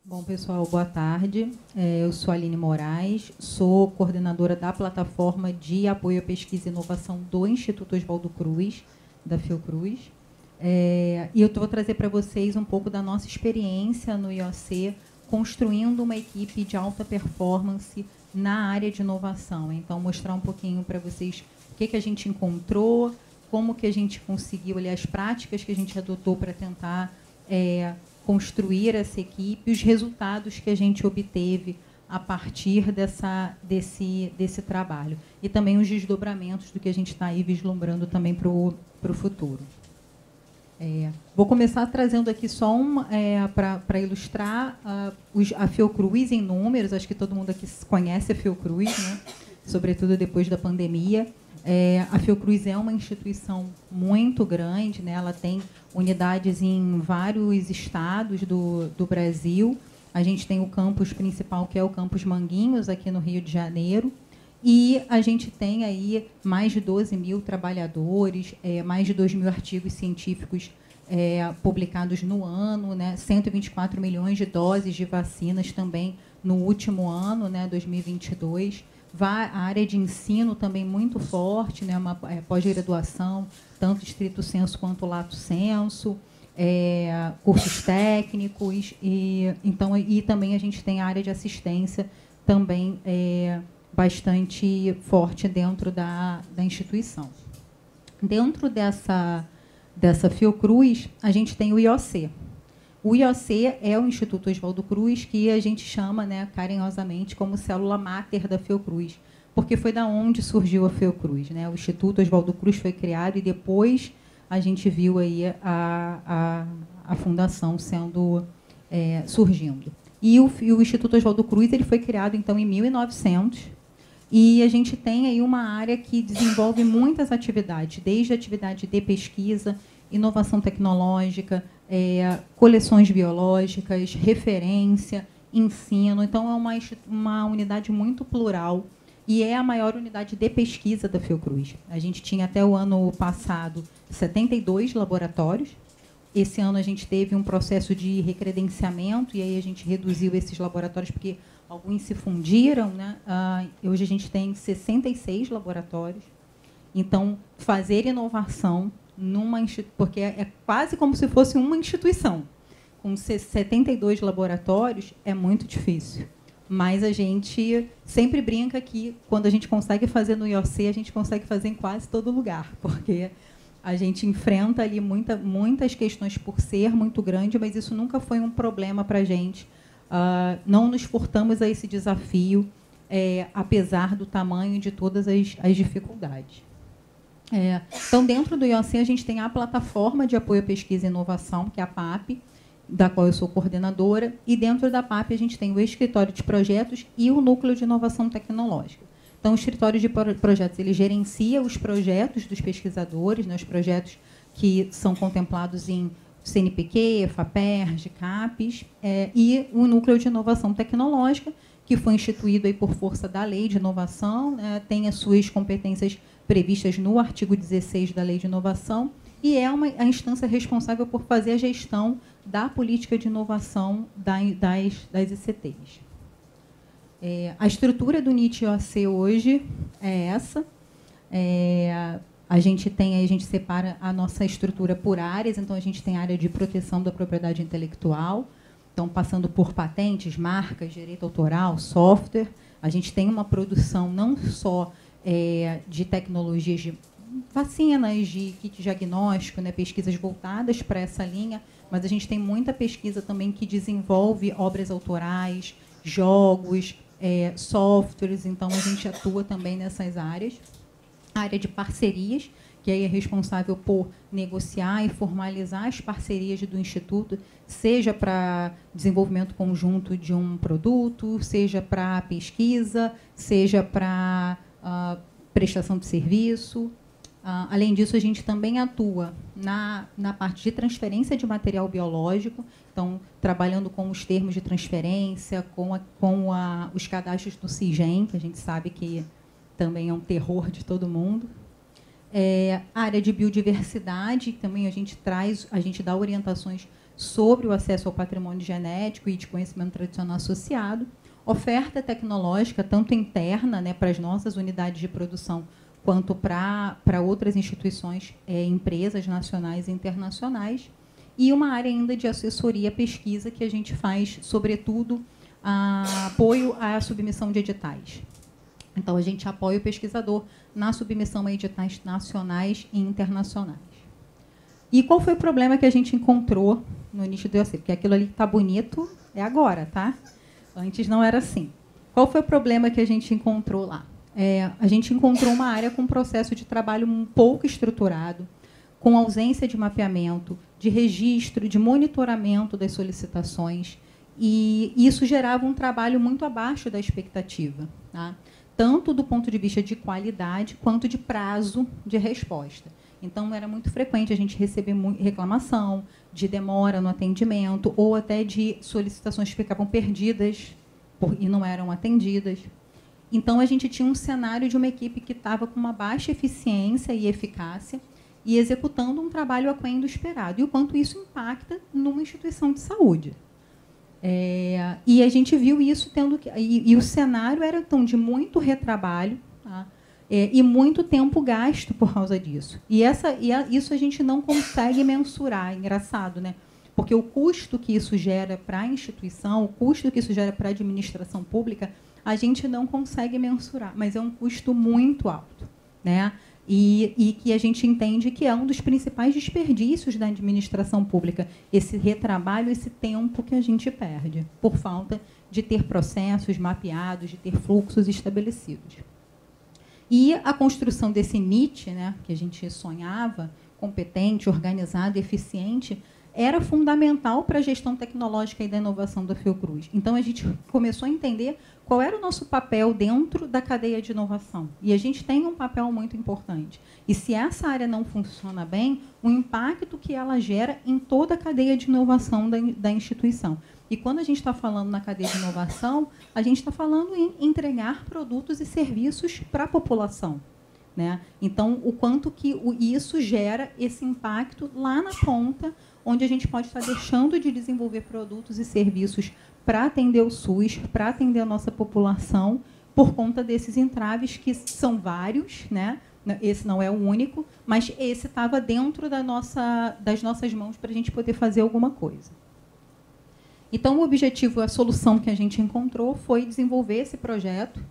Bom, pessoal, boa tarde. Eu sou a Aline Moraes, sou coordenadora da plataforma de apoio à pesquisa e inovação do Instituto Oswaldo Cruz, da Fiocruz. E eu vou trazer para vocês um pouco da nossa experiência no IOC, construindo uma equipe de alta performance na área de inovação. Então, mostrar um pouquinho para vocês o que a gente encontrou, como que a gente conseguiu, ali, as práticas que a gente adotou para tentar construir essa equipe, os resultados que a gente obteve a partir desse trabalho. E também os desdobramentos do que a gente está aí vislumbrando também para o futuro. Vou começar trazendo aqui só para ilustrar a Fiocruz em números. Acho que todo mundo aqui conhece a Fiocruz, né? Sobretudo depois da pandemia. A Fiocruz é uma instituição muito grande, né? Ela tem unidades em vários estados do Brasil. A gente tem o campus principal, que é o campus Manguinhos, aqui no Rio de Janeiro. E a gente tem aí mais de 12 mil trabalhadores, mais de 2 mil artigos científicos publicados no ano, né? 124 milhões de doses de vacinas também no último ano, né? 2022. A área de ensino também muito forte, né? Uma pós-graduação, tanto estrito sensu quanto lato sensu, cursos técnicos, e também a gente tem a área de assistência também bastante forte dentro da instituição. Dentro dessa Fiocruz, a gente tem o IOC. O IOC é o Instituto Oswaldo Cruz, que a gente chama, né, carinhosamente como célula máter da Fiocruz, porque foi da onde surgiu a Fiocruz, né? O Instituto Oswaldo Cruz foi criado e depois a gente viu aí a fundação surgindo. E o Instituto Oswaldo Cruz ele foi criado então em 1900 e a gente tem aí uma área que desenvolve muitas atividades, desde atividade de pesquisa, inovação tecnológica, coleções biológicas, referência, ensino. Então, é uma unidade muito plural e é a maior unidade de pesquisa da Fiocruz. A gente tinha, até o ano passado, 72 laboratórios. Esse ano, a gente teve um processo de recredenciamento e aí a gente reduziu esses laboratórios porque alguns se fundiram, né? Hoje, a gente tem 66 laboratórios. Então, fazer inovação porque é quase como se fosse uma instituição. Com 72 laboratórios, é muito difícil. Mas a gente sempre brinca que, quando a gente consegue fazer no IOC, a gente consegue fazer em quase todo lugar, porque a gente enfrenta ali muitas questões por ser muito grande, mas isso nunca foi um problema para a gente. Não nos furtamos a esse desafio, apesar do tamanho de todas as dificuldades. Então, dentro do IOC, a gente tem a plataforma de apoio à pesquisa e inovação, que é a PAP, da qual eu sou coordenadora, e dentro da PAP a gente tem o escritório de projetos e o núcleo de inovação tecnológica. Então, o escritório de projetos ele gerencia os projetos dos pesquisadores, né, os projetos que são contemplados em CNPq, FAPERJ, CAPES, e o núcleo de inovação tecnológica, que foi instituído aí por força da Lei de Inovação, né, tem as suas competências previstas no artigo 16 da Lei de Inovação, e é a instância responsável por fazer a gestão da política de inovação das ICTs. A estrutura do NIT-IOC hoje é essa. A gente separa a nossa estrutura por áreas, então a gente tem a área de proteção da propriedade intelectual, então passando por patentes, marcas, direito autoral, software. A gente tem uma produção não só de tecnologias de vacinas, de kit diagnóstico, né, pesquisas voltadas para essa linha, mas a gente tem muita pesquisa também que desenvolve obras autorais, jogos, softwares, então a gente atua também nessas áreas. A área de parcerias, que aí é responsável por negociar e formalizar as parcerias do Instituto, seja para desenvolvimento conjunto de um produto, seja para pesquisa, seja para prestação de serviço. Além disso, a gente também atua na parte de transferência de material biológico, então, trabalhando com os termos de transferência, com os cadastros do CIGEM, que a gente sabe que também é um terror de todo mundo. A área de biodiversidade, também a gente dá orientações sobre o acesso ao patrimônio genético e de conhecimento tradicional associado, oferta tecnológica, tanto interna, né, para as nossas unidades de produção, quanto para outras instituições, empresas nacionais e internacionais, e uma área ainda de assessoria, pesquisa, que a gente faz, sobretudo, apoio à submissão de editais. Então, a gente apoia o pesquisador na submissão a editais nacionais e internacionais. E qual foi o problema que a gente encontrou no nicho do IOC? Porque aquilo ali que está bonito é agora, tá? Antes não era assim. Qual foi o problema que a gente encontrou lá? A gente encontrou uma área com um processo de trabalho um pouco estruturado, com ausência de mapeamento, de registro, de monitoramento das solicitações, e isso gerava um trabalho muito abaixo da expectativa, tá? Tanto do ponto de vista de qualidade, quanto de prazo de resposta. Então, era muito frequente a gente receber reclamação de demora no atendimento, ou até de solicitações que ficavam perdidas e não eram atendidas. Então, a gente tinha um cenário de uma equipe que estava com uma baixa eficiência e eficácia e executando um trabalho aquém do esperado. E o quanto isso impacta numa instituição de saúde. E a gente viu isso tendo que... E o cenário era, então, de muito retrabalho, tá? E muito tempo gasto por causa disso. Isso a gente não consegue mensurar. Engraçado, né? Porque o custo que isso gera para a instituição, o custo que isso gera para a administração pública, a gente não consegue mensurar, mas é um custo muito alto, né? E que a gente entende que é um dos principais desperdícios da administração pública, esse retrabalho, esse tempo que a gente perde, por falta de ter processos mapeados, de ter fluxos estabelecidos. E a construção desse NIT, né, que a gente sonhava, competente, organizado, eficiente, era fundamental para a gestão tecnológica e da inovação da Fiocruz. Então, a gente começou a entender qual era o nosso papel dentro da cadeia de inovação. E a gente tem um papel muito importante. E se essa área não funciona bem, o impacto que ela gera em toda a cadeia de inovação da instituição. E quando a gente está falando na cadeia de inovação, a gente está falando em entregar produtos e serviços para a população, né? Então, o quanto que isso gera esse impacto lá na ponta, onde a gente pode estar deixando de desenvolver produtos e serviços para atender o SUS, para atender a nossa população, por conta desses entraves, que são vários, né? Esse não é o único, mas esse estava dentro das nossas mãos para a gente poder fazer alguma coisa. Então, o objetivo, a solução que a gente encontrou foi desenvolver esse projeto.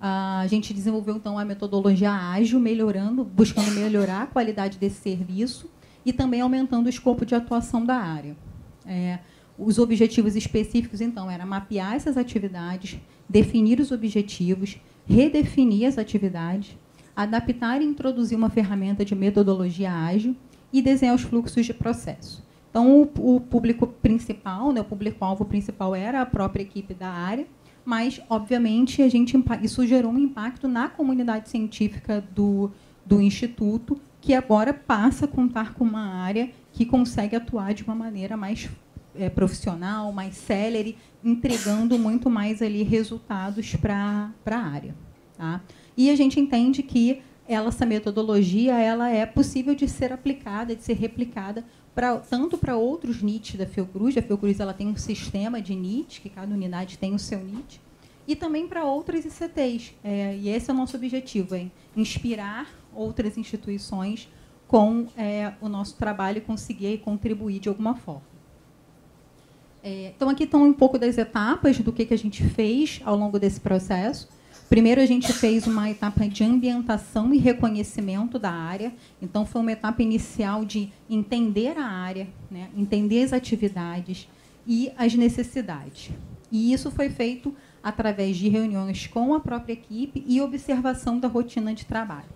A gente desenvolveu, então, a metodologia ágil, buscando melhorar a qualidade desse serviço e também aumentando o escopo de atuação da área. Os objetivos específicos, então, era mapear essas atividades, definir os objetivos, redefinir as atividades, adaptar e introduzir uma ferramenta de metodologia ágil e desenhar os fluxos de processo. Então, o público principal, né, o público-alvo principal era a própria equipe da área, mas, obviamente, isso gerou um impacto na comunidade científica do Instituto, que agora passa a contar com uma área que consegue atuar de uma maneira mais profissional, mais célere, entregando muito mais ali resultados para a área. Tá? E a gente entende que essa metodologia ela é possível de ser aplicada, de ser replicada, tanto para outros NITs da Fiocruz. A Fiocruz ela tem um sistema de NIT, que cada unidade tem o seu NIT, e também para outras ICTs. E esse é o nosso objetivo, inspirar outras instituições com o nosso trabalho e conseguir contribuir de alguma forma. Então, aqui estão um pouco das etapas do que a gente fez ao longo desse processo. Primeiro, a gente fez uma etapa de ambientação e reconhecimento da área. Então, foi uma etapa inicial de entender a área, né, entender as atividades e as necessidades. E isso foi feito através de reuniões com a própria equipe e observação da rotina de trabalho.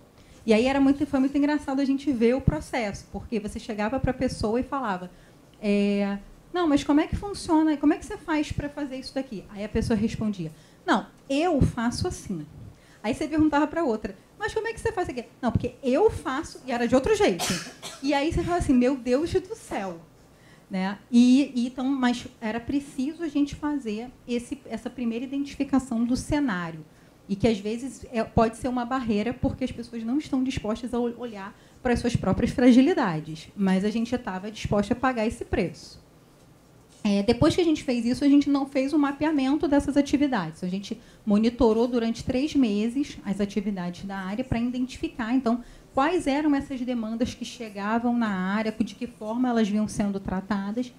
E aí foi muito engraçado a gente ver o processo, porque você chegava para a pessoa e falava, não, mas como é que funciona? Como é que você faz para fazer isso daqui? Aí a pessoa respondia, não, eu faço assim. Aí você perguntava para outra, mas como é que você faz aqui? Não, porque eu faço, e era de outro jeito. E aí você fala assim, meu Deus do céu. Né? Então, mas era preciso a gente fazer essa primeira identificação do cenário. E que, às vezes, pode ser uma barreira, porque as pessoas não estão dispostas a olhar para as suas próprias fragilidades. Mas a gente estava disposta a pagar esse preço. Depois que a gente fez isso, a gente não fez o mapeamento dessas atividades. A gente monitorou durante 3 meses as atividades da área para identificar, então, quais eram essas demandas que chegavam na área, de que forma elas vinham sendo tratadas.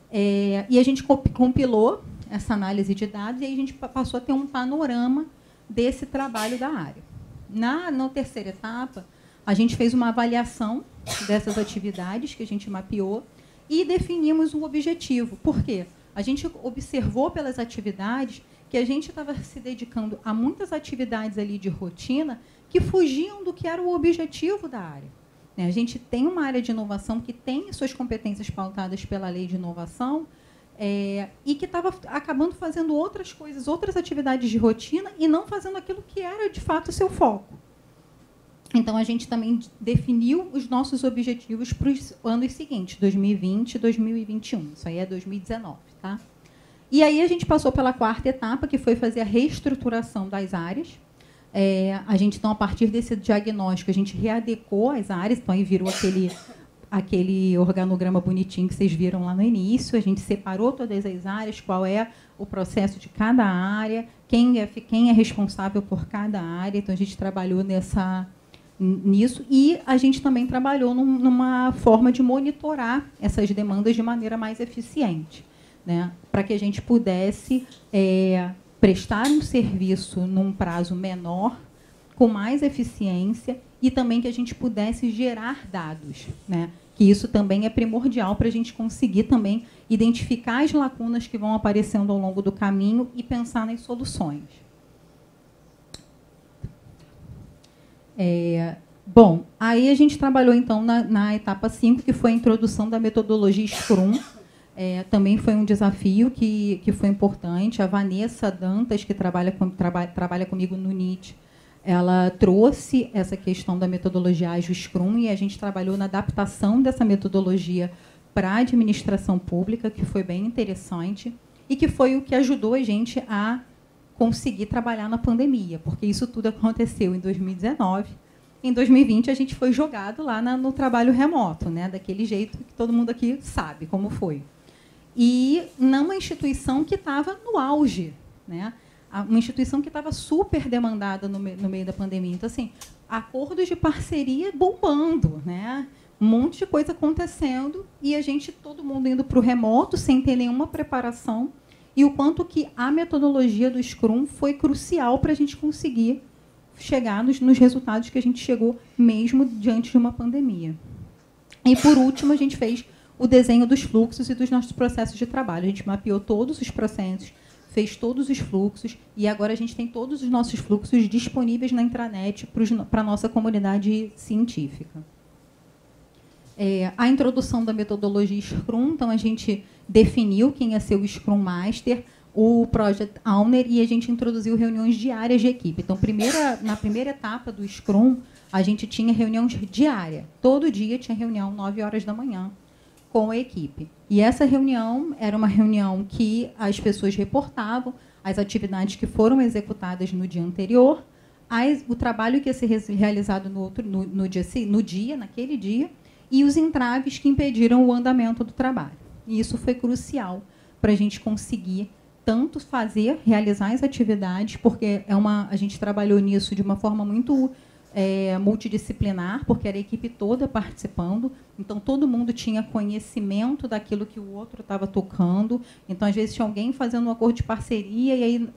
E a gente compilou essa análise de dados e aí a gente passou a ter um panorama desse trabalho da área. Na 3ª etapa, a gente fez uma avaliação dessas atividades que a gente mapeou e definimos um objetivo. Por quê? A gente observou pelas atividades que a gente estava se dedicando a muitas atividades ali de rotina que fugiam do que era o objetivo da área. A gente tem uma área de inovação que tem suas competências pautadas pela lei de inovação e que estava acabando fazendo outras coisas, outras atividades de rotina e não fazendo aquilo que era, de fato, o seu foco. Então, a gente também definiu os nossos objetivos para os anos seguintes, 2020 e 2021. Isso aí é 2019. Tá? E aí a gente passou pela 4ª etapa, que foi fazer a reestruturação das áreas. A gente, então, a partir desse diagnóstico, a gente readequou as áreas. Então, aí virou aquele organograma bonitinho que vocês viram lá no início. A gente separou todas as áreas, qual é o processo de cada área, quem é responsável por cada área. Então, a gente trabalhou nisso, e a gente também trabalhou numa forma de monitorar essas demandas de maneira mais eficiente, né? Para que a gente pudesse prestar um serviço num prazo menor, com mais eficiência, e também que a gente pudesse gerar dados, né? Que isso também é primordial para a gente conseguir também identificar as lacunas que vão aparecendo ao longo do caminho e pensar nas soluções. Bom, aí a gente trabalhou, então, na etapa 5, que foi a introdução da metodologia Scrum. Também foi um desafio que foi importante. A Vanessa Dantas, que trabalha comigo no NIT, ela trouxe essa questão da metodologia ágil Scrum e a gente trabalhou na adaptação dessa metodologia para a administração pública, que foi bem interessante e que foi o que ajudou a gente a conseguir trabalhar na pandemia, porque isso tudo aconteceu em 2019. Em 2020, a gente foi jogado lá no trabalho remoto, né? Daquele jeito que todo mundo aqui sabe como foi. E numa instituição que estava no auge, né? Uma instituição que estava super demandada no meio da pandemia. Então, assim, acordos de parceria bombando, né? Um monte de coisa acontecendo e todo mundo indo para o remoto sem ter nenhuma preparação. E o quanto que a metodologia do Scrum foi crucial para a gente conseguir chegar nos resultados que a gente chegou mesmo diante de uma pandemia. E, por último, a gente fez o desenho dos fluxos e dos nossos processos de trabalho. A gente mapeou todos os processos, fez todos os fluxos, e agora a gente tem todos os nossos fluxos disponíveis na intranet para a nossa comunidade científica. A introdução da metodologia Scrum, então, a gente definiu quem ia ser o Scrum Master, o Project Owner, e a gente introduziu reuniões diárias de equipe. Então, na primeira etapa do Scrum, a gente tinha reunião diária. Todo dia tinha reunião, 9 horas da manhã, com a equipe. E essa reunião era uma reunião que as pessoas reportavam as atividades que foram executadas no dia anterior, o trabalho que ia ser realizado naquele dia, e os entraves que impediram o andamento do trabalho. E isso foi crucial para a gente conseguir tanto realizar as atividades, porque a gente trabalhou nisso de uma forma muito multidisciplinar, porque era a equipe toda participando, então todo mundo tinha conhecimento daquilo que o outro estava tocando. Então, às vezes, tinha alguém fazendo um acordo de parceria, e aí,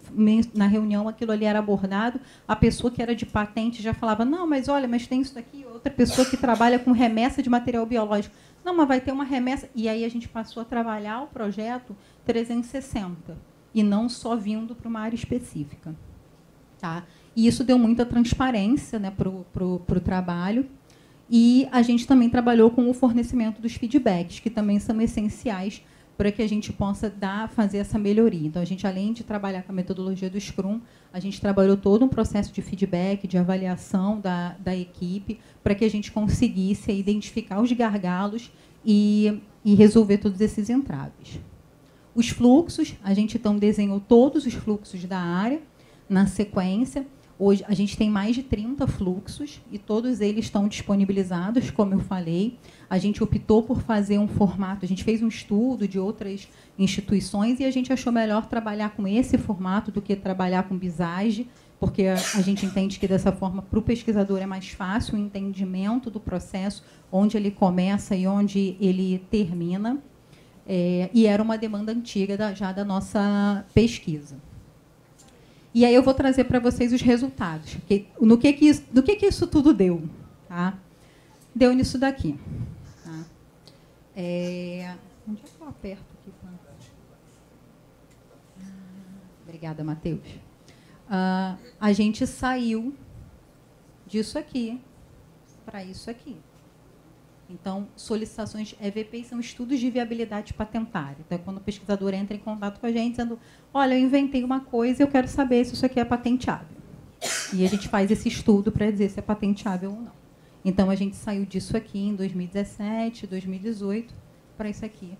na reunião, aquilo ali era abordado, a pessoa que era de patente já falava, não, mas olha, mas tem isso daqui, outra pessoa que trabalha com remessa de material biológico. Não, mas vai ter uma remessa. E aí a gente passou a trabalhar o projeto 360, e não só vindo para uma área específica. Tá? E isso deu muita transparência, né, para o trabalho. E a gente também trabalhou com o fornecimento dos feedbacks, que também são essenciais para que a gente possa fazer essa melhoria. Então, a gente, além de trabalhar com a metodologia do Scrum, a gente trabalhou todo um processo de feedback, de avaliação da equipe, para que a gente conseguisse identificar os gargalos e resolver todos esses entraves. Os fluxos, a gente, então, desenhou todos os fluxos da área, na sequência. Hoje, a gente tem mais de 30 fluxos e todos eles estão disponibilizados, como eu falei. A gente optou por fazer um formato, a gente fez um estudo de outras instituições e a gente achou melhor trabalhar com esse formato do que trabalhar com Visage, porque a gente entende que, dessa forma, para o pesquisador é mais fácil o entendimento do processo, onde ele começa e onde ele termina. E era uma demanda antiga já da nossa pesquisa. E aí eu vou trazer para vocês os resultados. Do que isso tudo deu? Tá? Deu nisso daqui. Tá? Onde é que eu aperto aqui? Obrigada, Matheus. A gente saiu disso aqui para isso aqui. Então, solicitações EVP são estudos de viabilidade patentária. Então, quando o pesquisador entra em contato com a gente, dizendo, olha, eu inventei uma coisa e eu quero saber se isso aqui é patenteável. E a gente faz esse estudo para dizer se é patenteável ou não. Então, a gente saiu disso aqui em 2017, 2018, para isso aqui,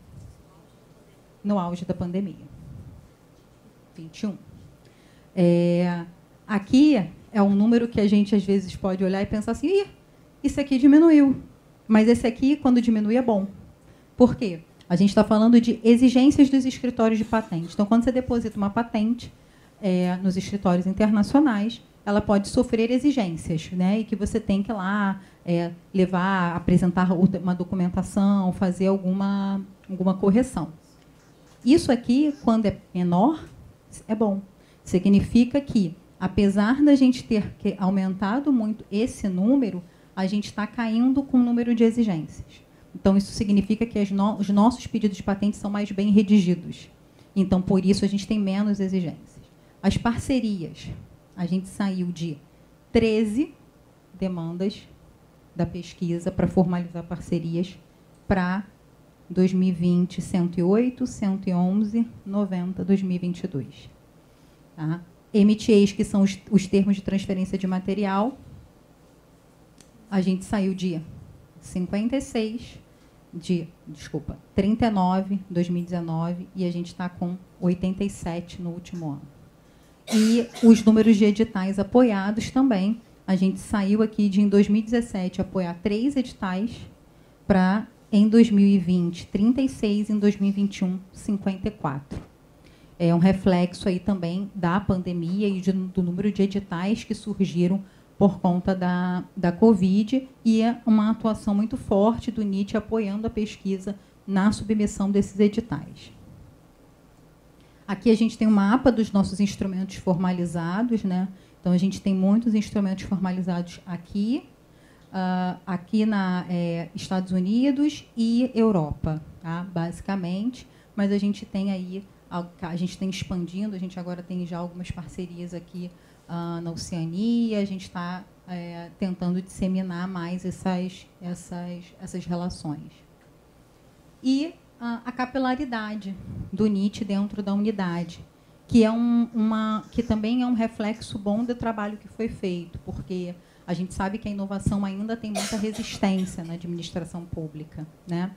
no auge da pandemia. 21. Aqui é um número que a gente, às vezes, pode olhar e pensar assim, isso aqui diminuiu. Mas esse aqui, quando diminui, é bom. Por quê? A gente está falando de exigências dos escritórios de patente. Então, quando você deposita uma patente nos escritórios internacionais, ela pode sofrer exigências, né? E que você tem que ir lá levar, apresentar uma documentação, fazer alguma correção. Isso aqui, quando é menor, é bom. Significa que, apesar da gente ter aumentado muito esse número, a gente está caindo com o número de exigências. Então, isso significa que os nossos pedidos de patente são mais bem redigidos. Então, por isso, a gente tem menos exigências. As parcerias, a gente saiu de 13 demandas da pesquisa para formalizar parcerias para 2020, 108, 111, 90, 2022. Tá? MTAs, que são os termos de transferência de material, a gente saiu de 39 em 2019 e a gente está com 87 no último ano. E os números de editais apoiados também, a gente saiu aqui de, em 2017, apoiar 3 editais para, em 2020, 36, em 2021, 54. É um reflexo aí também da pandemia e do número de editais que surgiram por conta da Covid, e é uma atuação muito forte do NIT apoiando a pesquisa na submissão desses editais. Aqui a gente tem um mapa dos nossos instrumentos formalizados, né? Então, a gente tem muitos instrumentos formalizados aqui, aqui na Estados Unidos e Europa, tá? Basicamente, mas a gente tem aí, a gente tem expandindo, a gente agora tem já algumas parcerias aqui na Oceania, a gente está tentando disseminar mais essas relações. E a capilaridade do NIT dentro da unidade, que, que também é um reflexo bom do trabalho que foi feito, porque a gente sabe que a inovação ainda tem muita resistência na administração pública, né?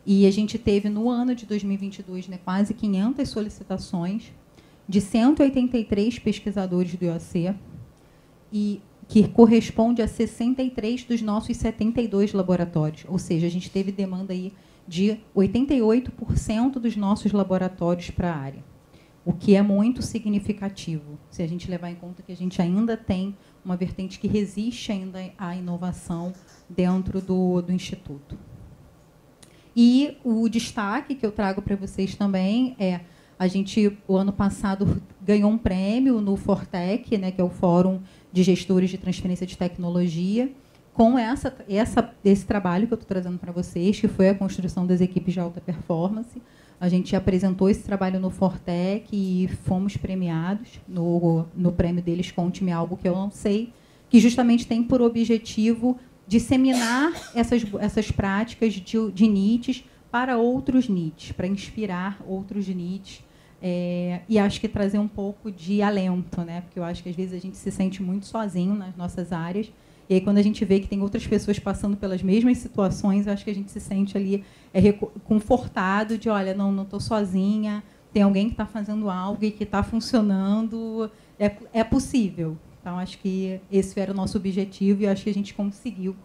E a gente teve, no ano de 2022, né, quase 500 solicitações, de 183 pesquisadores do IOC, e que corresponde a 63 dos nossos 72 laboratórios. Ou seja, a gente teve demanda aí de 88% dos nossos laboratórios para a área, o que é muito significativo, se a gente levar em conta que a gente ainda tem uma vertente que resiste ainda à inovação dentro do Instituto. E o destaque que eu trago para vocês também é, a gente, o ano passado, ganhou um prêmio no Fortec, né, que é o Fórum de Gestores de Transferência de Tecnologia, com esse trabalho que eu estou trazendo para vocês, que foi a construção das equipes de alta performance. A gente apresentou esse trabalho no Fortec e fomos premiados no prêmio deles Conte-me Algo Que Eu Não Sei, que justamente tem por objetivo disseminar essas práticas de NITs para outros NITs, para inspirar outros NITs, e acho que trazer um pouco de alento, né? Porque eu acho que às vezes a gente se sente muito sozinho nas nossas áreas, e aí quando a gente vê que tem outras pessoas passando pelas mesmas situações, eu acho que a gente se sente ali confortado de, olha, não estou sozinha, tem alguém que está fazendo algo e que está funcionando, é possível, Então, acho que esse era o nosso objetivo e acho que a gente conseguiu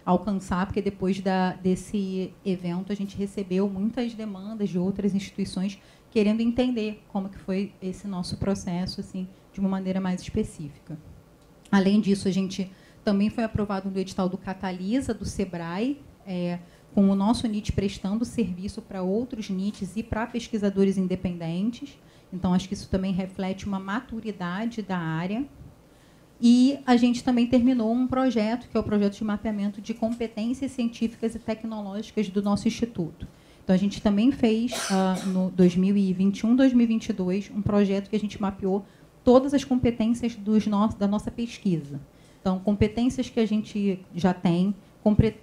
alcançar, porque depois desse evento a gente recebeu muitas demandas de outras instituições querendo entender como que foi esse nosso processo, assim, de uma maneira mais específica. Além disso, a gente também foi aprovado no edital do Catalisa, do SEBRAE, com o nosso NIT prestando serviço para outros NITs e para pesquisadores independentes. Então, acho que isso também reflete uma maturidade da área. E a gente também terminou um projeto, que é o projeto de mapeamento de competências científicas e tecnológicas do nosso instituto. Então, a gente também fez, no 2021, 2022, um projeto que a gente mapeou todas as competências da nossa pesquisa. Então, competências que a gente já tem,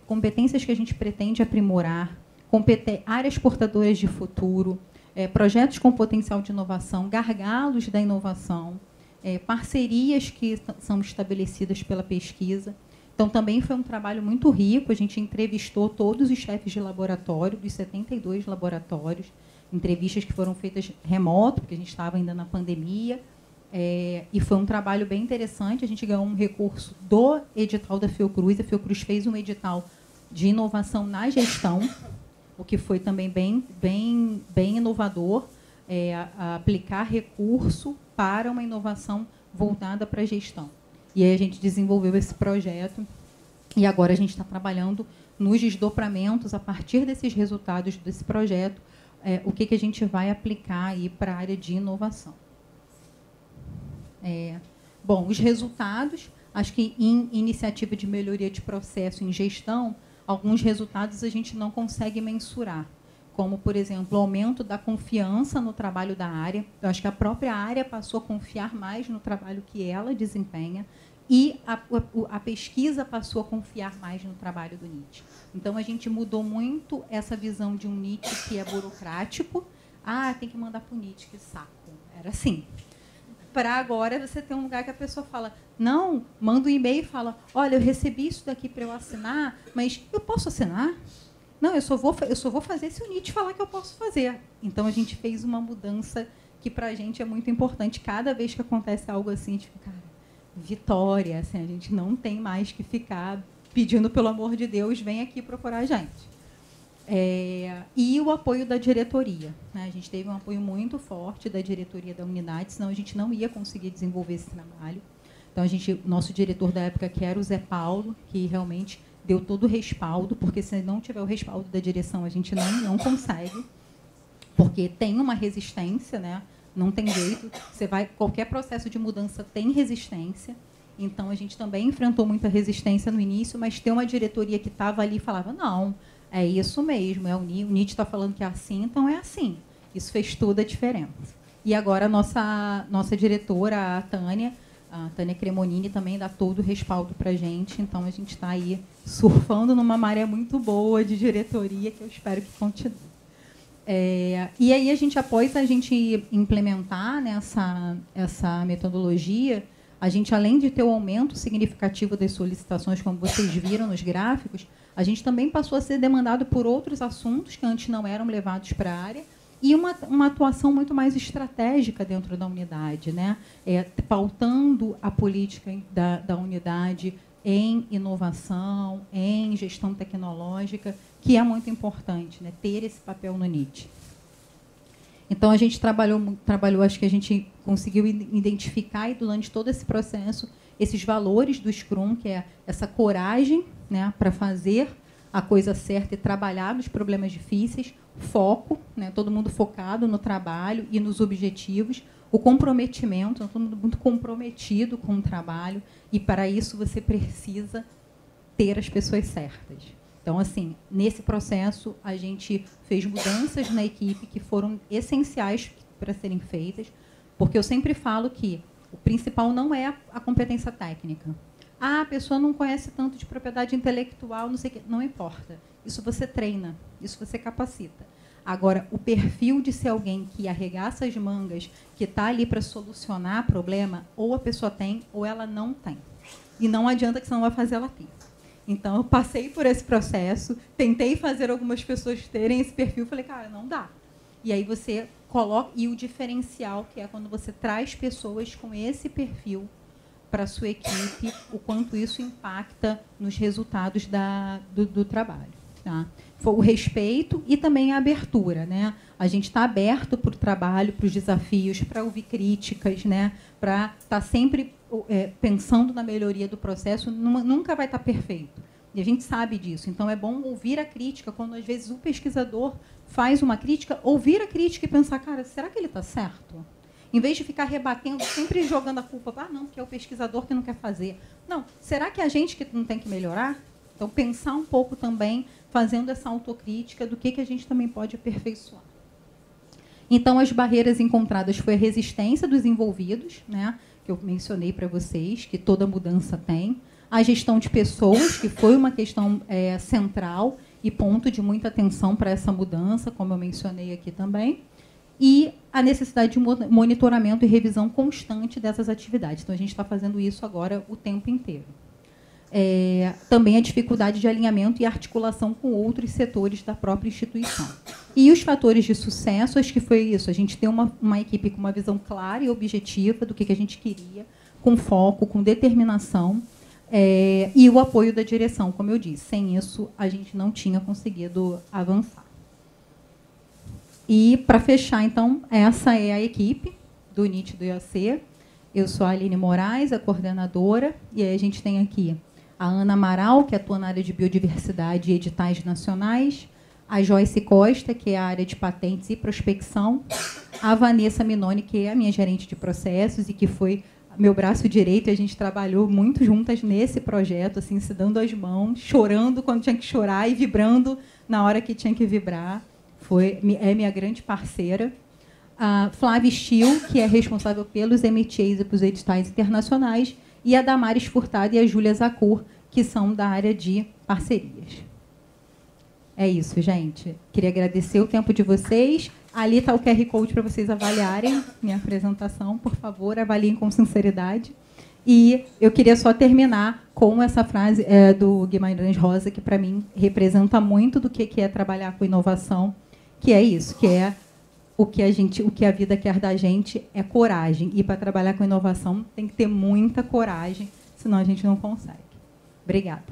competências que a gente pretende aprimorar, áreas portadoras de futuro, projetos com potencial de inovação, gargalos da inovação, parcerias que são estabelecidas pela pesquisa. Então, também foi um trabalho muito rico. A gente entrevistou todos os chefes de laboratório, dos 72 laboratórios, entrevistas que foram feitas remoto, porque a gente estava ainda na pandemia, e foi um trabalho bem interessante. A gente ganhou um recurso do edital da Fiocruz. A Fiocruz fez um edital de inovação na gestão, o que foi também bem inovador, aplicar recurso para uma inovação voltada para a gestão. E aí a gente desenvolveu esse projeto e agora a gente está trabalhando nos desdobramentos, a partir desses resultados desse projeto, o que a gente vai aplicar aí para a área de inovação. Bom, os resultados, acho que em iniciativa de melhoria de processo em gestão, alguns resultados a gente não consegue mensurar, como, por exemplo, o aumento da confiança no trabalho da área. Eu acho que a própria área passou a confiar mais no trabalho que ela desempenha e a pesquisa passou a confiar mais no trabalho do NIT. Então, a gente mudou muito essa visão de um NIT que é burocrático. Tem que mandar para o NIT, que saco. Era assim. Para agora, você ter um lugar que a pessoa fala, não, manda um e-mail e fala, olha, eu recebi isso daqui para eu assinar, mas eu posso assinar? Não, eu só vou fazer se o NIT falar que eu posso fazer. Então, a gente fez uma mudança que, para a gente, é muito importante. Cada vez que acontece algo assim, a gente fica, cara, vitória. Assim, a gente não tem mais que ficar pedindo, pelo amor de Deus, vem aqui procurar a gente. E o apoio da diretoria, né? A gente teve um apoio muito forte da diretoria da unidade, senão a gente não ia conseguir desenvolver esse trabalho. Então, nosso diretor da época, que era o Zé Paulo, que realmente deu todo o respaldo, porque se não tiver o respaldo da direção, a gente não consegue, porque tem uma resistência, né? Não tem jeito. Qualquer processo de mudança tem resistência. Então, a gente também enfrentou muita resistência no início, mas ter uma diretoria que estava ali e falava, não, é isso mesmo, o NIT está falando que é assim, então é assim. Isso fez toda a diferença. E agora a nossa diretora, a Tânia Cremonini, também dá todo o respaldo para a gente. Então, a gente está aí surfando numa maré muito boa de diretoria, que eu espero que continue. E aí, após a gente implementar, né, essa metodologia, a gente, além de ter o aumento significativo das solicitações, como vocês viram nos gráficos, a gente também passou a ser demandado por outros assuntos que antes não eram levados para a área e uma atuação muito mais estratégica dentro da unidade, né? Pautando a política da unidade em inovação, em gestão tecnológica, que é muito importante, né, ter esse papel no NIT. Então, a gente trabalhou, acho que a gente conseguiu identificar, e durante todo esse processo, esses valores do Scrum, que é essa coragem, né, para fazer a coisa certa e trabalhar nos problemas difíceis, foco, né, todo mundo focado no trabalho e nos objetivos, o comprometimento, todo mundo muito comprometido com o trabalho, e para isso você precisa ter as pessoas certas. Então, assim, nesse processo, a gente fez mudanças na equipe que foram essenciais para serem feitas, porque eu sempre falo que o principal não é a competência técnica. A pessoa não conhece tanto de propriedade intelectual, não sei o quê. Não importa. Isso você treina, isso você capacita. Agora, o perfil de ser alguém que arregaça as mangas, que está ali para solucionar problema, ou a pessoa tem, ou ela não tem. E não adianta que você não vai fazer ela ter. Então, eu passei por esse processo, tentei fazer algumas pessoas terem esse perfil, falei, cara, não dá. E aí você coloca, e o diferencial, que é quando você traz pessoas com esse perfil para a sua equipe, o quanto isso impacta nos resultados do trabalho. Tá? O respeito e também a abertura. Né? A gente está aberto para o trabalho, para os desafios, para ouvir críticas, né? Para estar sempre pensando na melhoria do processo. Nunca vai estar perfeito. E a gente sabe disso. Então, é bom ouvir a crítica. Quando, às vezes, o pesquisador faz uma crítica, ouvir a crítica e pensar, cara, será que ele está certo? Em vez de ficar rebatendo, sempre jogando a culpa, não, porque é o pesquisador que não quer fazer. Não, será que é a gente que não tem que melhorar? Então, pensar um pouco também, fazendo essa autocrítica do que a gente também pode aperfeiçoar. Então, as barreiras encontradas foi a resistência dos envolvidos, né, que eu mencionei para vocês, que toda mudança tem. A gestão de pessoas, que foi uma questão central e ponto de muita atenção para essa mudança, como eu mencionei aqui também. E a necessidade de monitoramento e revisão constante dessas atividades. Então, a gente está fazendo isso agora o tempo inteiro. Também a dificuldade de alinhamento e articulação com outros setores da própria instituição. E os fatores de sucesso, acho que foi isso. A gente tem uma equipe com uma visão clara e objetiva do que a gente queria, com foco, com determinação, e o apoio da direção, como eu disse. Sem isso, a gente não tinha conseguido avançar. E, para fechar, então, essa é a equipe do NIT do IAC. Eu sou a Aline Moraes, a coordenadora, e aí a gente tem aqui a Ana Amaral, que atua na área de biodiversidade e editais nacionais, a Joyce Costa, que é a área de patentes e prospecção, a Vanessa Minoni, que é a minha gerente de processos e que foi meu braço direito, e a gente trabalhou muito juntas nesse projeto, assim, se dando as mãos, chorando quando tinha que chorar e vibrando na hora que tinha que vibrar. É minha grande parceira. A Flávia Stil, que é responsável pelos MTAs e pelos editais internacionais, e a Damares Furtado e a Júlia Zacur, que são da área de parcerias. É isso, gente. Queria agradecer o tempo de vocês. Ali está o QR Code para vocês avaliarem minha apresentação. Por favor, avaliem com sinceridade. E eu queria só terminar com essa frase do Guimarães Rosa, que, para mim, representa muito do que é trabalhar com inovação, que é isso, que é o que a vida quer da gente é coragem. E, para trabalhar com inovação, tem que ter muita coragem, senão a gente não consegue. Obrigada.